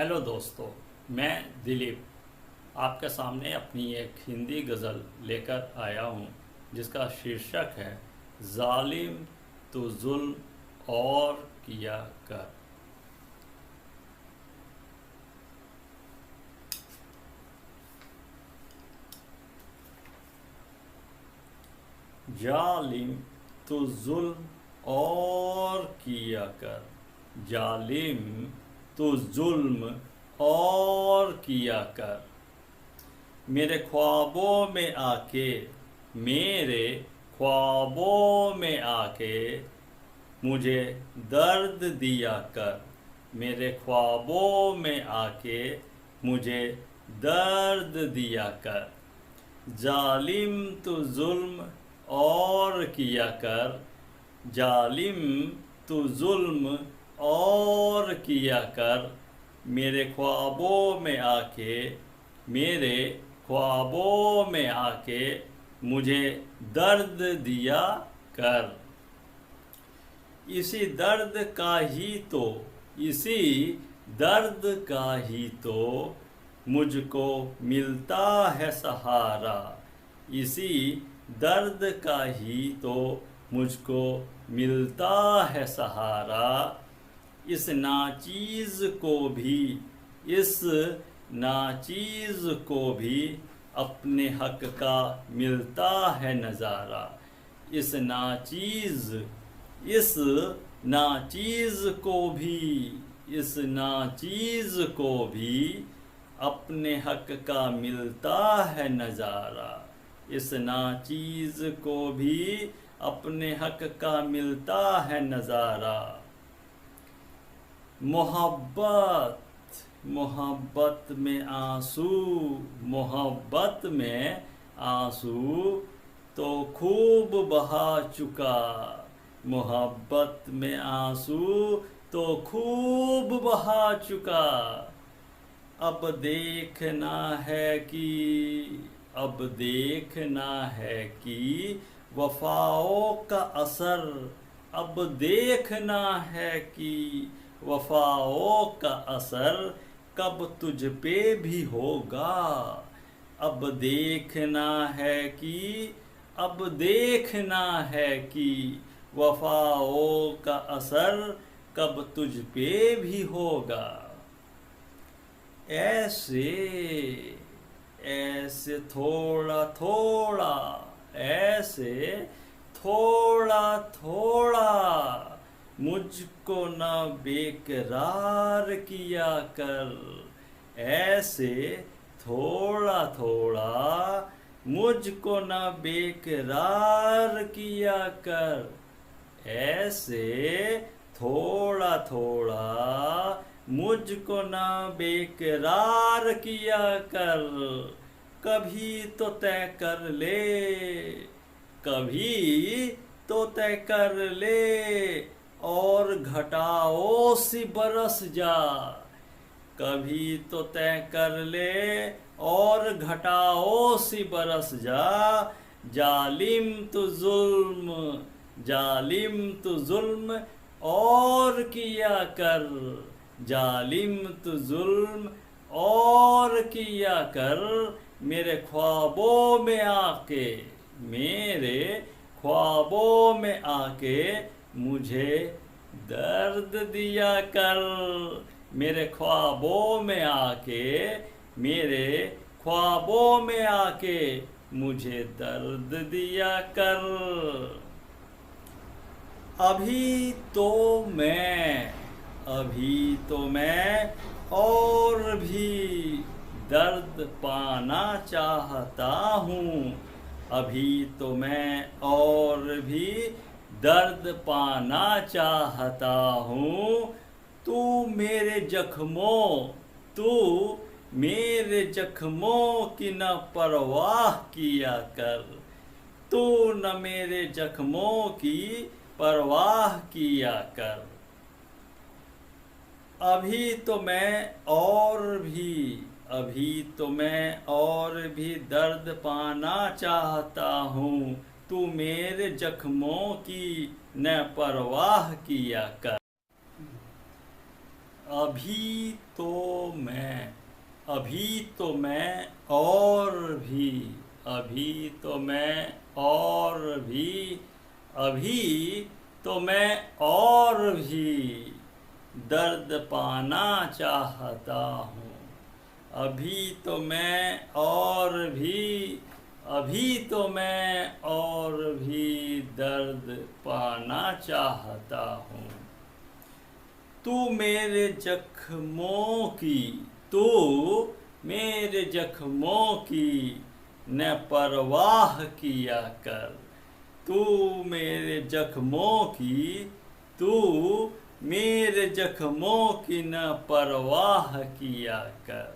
Hello दोस्तों, मैं दिलीप आपके सामने अपनी एक हिंदी गज़ल लेकर आया हूँ जिसका शीर्षक है जालिम तो जुल्म और किया कर। जालिम तो जुल्म और किया कर, जालिम तो जुल्म और किया कर। मेरे ख्वाबों में आके, मेरे ख्वाबों में आके मुझे दर्द दिया कर। मेरे ख्वाबों में आके मुझे दर्द दिया कर। जालिम तो जुल्म और किया कर, जालिम तो जुल्म और किया कर। मेरे ख्वाबों में आके, मेरे ख्वाबों में आके मुझे दर्द दिया कर। इसी दर्द का ही तो, इसी दर्द का ही तो मुझको मिलता है सहारा। इसी दर्द का ही तो मुझको मिलता है सहारा। इस नाचीज़ को भी, इस नाचीज़ को भी अपने हक का मिलता है नज़ारा। इस नाचीज़, इस नाचीज़ को भी, इस नाचीज़ को भी अपने हक का मिलता है नज़ारा। इस नाचीज़ को भी अपने हक का मिलता है नज़ारा। मोहब्बत, मोहब्बत में आंसू, मोहब्बत में आंसू तो खूब बहा चुका। मोहब्बत में आंसू तो खूब बहा चुका। अब देखना है कि, अब देखना है कि वफाओं का असर, अब देखना है कि वफाओं का असर कब तुझ पे भी होगा। अब देखना है कि, अब देखना है कि वफाओं का असर कब तुझ पे भी होगा। ऐसे, ऐसे थोड़ा थोड़ा, ऐसे थोड़ा थोड़ा मुझको न बेकरार किया कर। ऐसे थोड़ा थोड़ा मुझको न बेकरार किया कर। ऐसे थोड़ा थोड़ा मुझको न बेकरार किया कर। कभी तो तय कर ले, कभी तो तय कर ले और घटाओ सी बरस जा। कभी तो तय कर ले और घटाओ सी बरस जा। जालिम तो जुल्म, जालिम तो जुल्म और किया कर। जालिम तो जुल्म और किया कर। मेरे ख्वाबों में आके, मेरे ख्वाबों में आके मुझे दर्द दिया कर। मेरे ख्वाबों में आके, मेरे ख्वाबों में आके मुझे दर्द दिया कर। अभी तो मैं, अभी तो मैं और भी दर्द पाना चाहता हूँ। अभी तो मैं और भी दर्द पाना चाहता हूँ। तू मेरे जख्मों, तू मेरे जख्मों की न परवाह किया कर। तू न मेरे जख्मों की परवाह किया कर। अभी तो मैं और भी, अभी तो मैं और भी दर्द पाना चाहता हूँ। तू मेरे जख्मों की न परवाह किया कर। अभी तो मैं, अभी तो मैं और भी, अभी तो मैं और भी, अभी तो मैं और भी दर्द पाना चाहता हूँ। अभी तो मैं और भी, अभी तो मैं और भी दर्द पाना चाहता हूँ। तू मेरे जख्मों की, तू मेरे जख्मों की न परवाह किया कर। तू मेरे जख्मों की, तू मेरे जख्मों की न परवाह किया कर।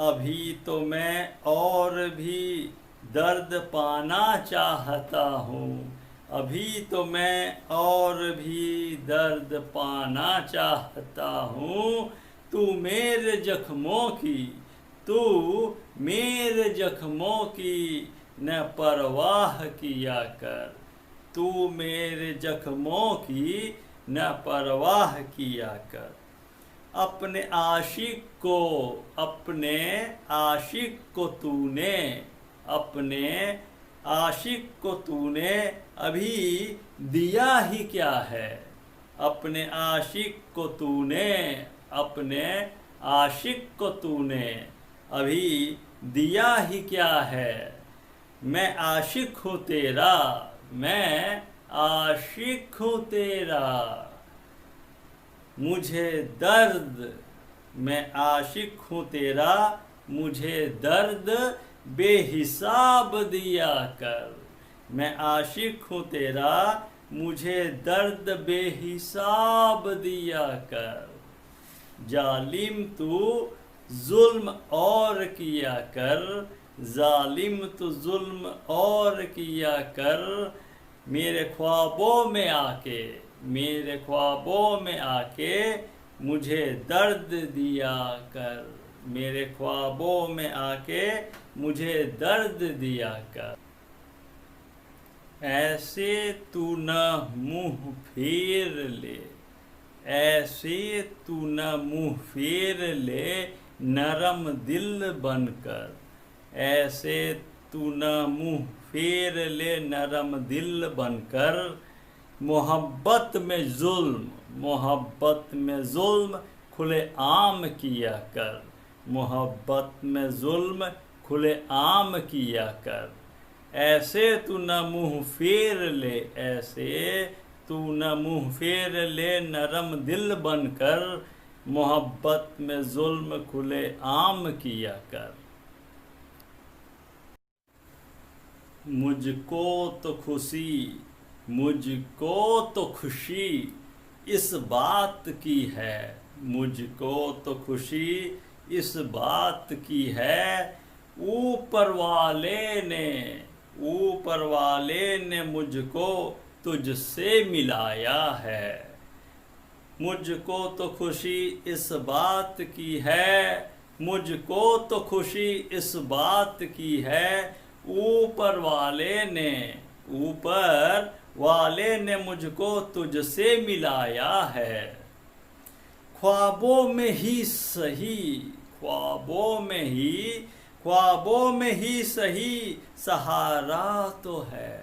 अभी तो मैं और भी दर्द पाना चाहता हूँ। अभी तो मैं और भी दर्द पाना चाहता हूँ। तू मेरे जख्मों की, तू मेरे जख्मों की न परवाह किया कर। तू मेरे जख्मों की न परवाह किया कर। अपने आशिक को, अपने आशिक को तूने, अपने आशिक को तूने अभी दिया ही क्या है। अपने आशिक को तूने, अपने आशिक को तूने अभी दिया ही क्या है। मैं आशिक हूँ तेरा, मैं आशिक हूँ तेरा, मुझे दर्द, मैं आशिक हूँ तेरा, मुझे दर्द बेहिसाब दिया कर। मैं आशिक हूँ तेरा, मुझे दर्द बेहिसाब दिया कर। जालिम तू जुल्म और किया कर, जालिम तू जुल्म और किया कर। मेरे ख्वाबों में आके, मेरे ख्वाबों में आके मुझे दर्द दिया कर। मेरे ख्वाबों में आके मुझे दर्द दिया कर। ऐसे तू न मुँह फेर ले, ऐसे तू न मुँह फेर ले नरम दिल बनकर। ऐसे तू न मुँह फेर ले नरम दिल बनकर। मोहब्बत में जुल्म, मोहब्बत में जुल्म खुले आम किया कर। मोहब्बत में जुल्म खुले आम किया कर। ऐसे तू न मुँह फेर ले, ऐसे तू न मुँह फेर ले नरम दिल बनकर। मोहब्बत में जुल्म खुले आम किया कर। मुझको तो खुशी, मुझको तो खुशी इस बात की है। मुझको तो खुशी इस बात की है। ऊपर वाले ने, ऊपर वाले ने मुझको तुझसे मिलाया है। मुझको तो खुशी इस बात की है, मुझको तो खुशी इस बात की है। ऊपर वाले ने, ऊपर वाले ने मुझको तुझसे मिलाया है। ख्वाबों में ही सही, ख्वाबों में ही, ख्वाबों में ही सही सहारा तो है।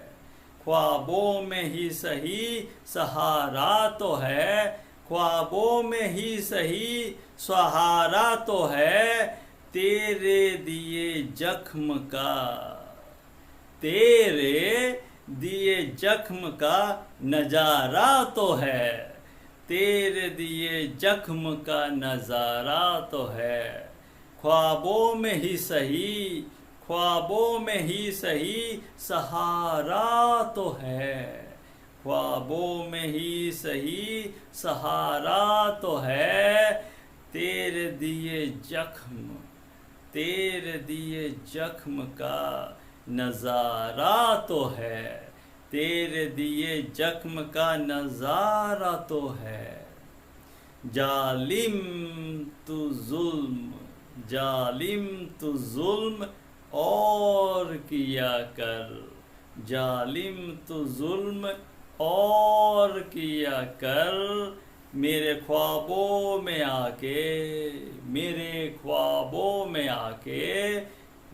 ख्वाबों में ही सही सहारा तो है। ख्वाबों में ही सही सहारा तो है। तेरे दिए जख्म का, तेरे दिए जख्म का नजारा तो है। तेरे दिए जख्म का नजारा तो है। ख्वाबों में ही सही, ख्वाबों में ही सही सहारा तो है। ख्वाबों में ही सही सहारा तो है। तेरे दिए जख्म, तेरे दिए जख्म का नजारा तो है। तेरे दिए जख्म का नजारा तो है। जालिम तू जुल्म, जालिम तू जुल्म और किया कर। जालिम तू जुल्म और किया कर। मेरे ख्वाबों में आके, मेरे ख्वाबों में आके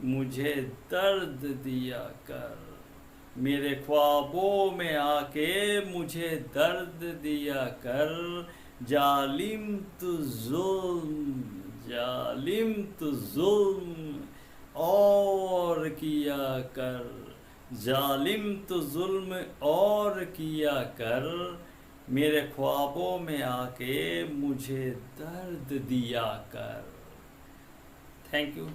मुझे दर्द दिया कर। मेरे ख्वाबों में आके मुझे दर्द दिया कर। जालिम तू जुल्म, जालिम तू जुल्म और किया कर। जालिम तू जुल्म और किया कर। मेरे ख्वाबों में आके मुझे दर्द दिया कर। Thank you.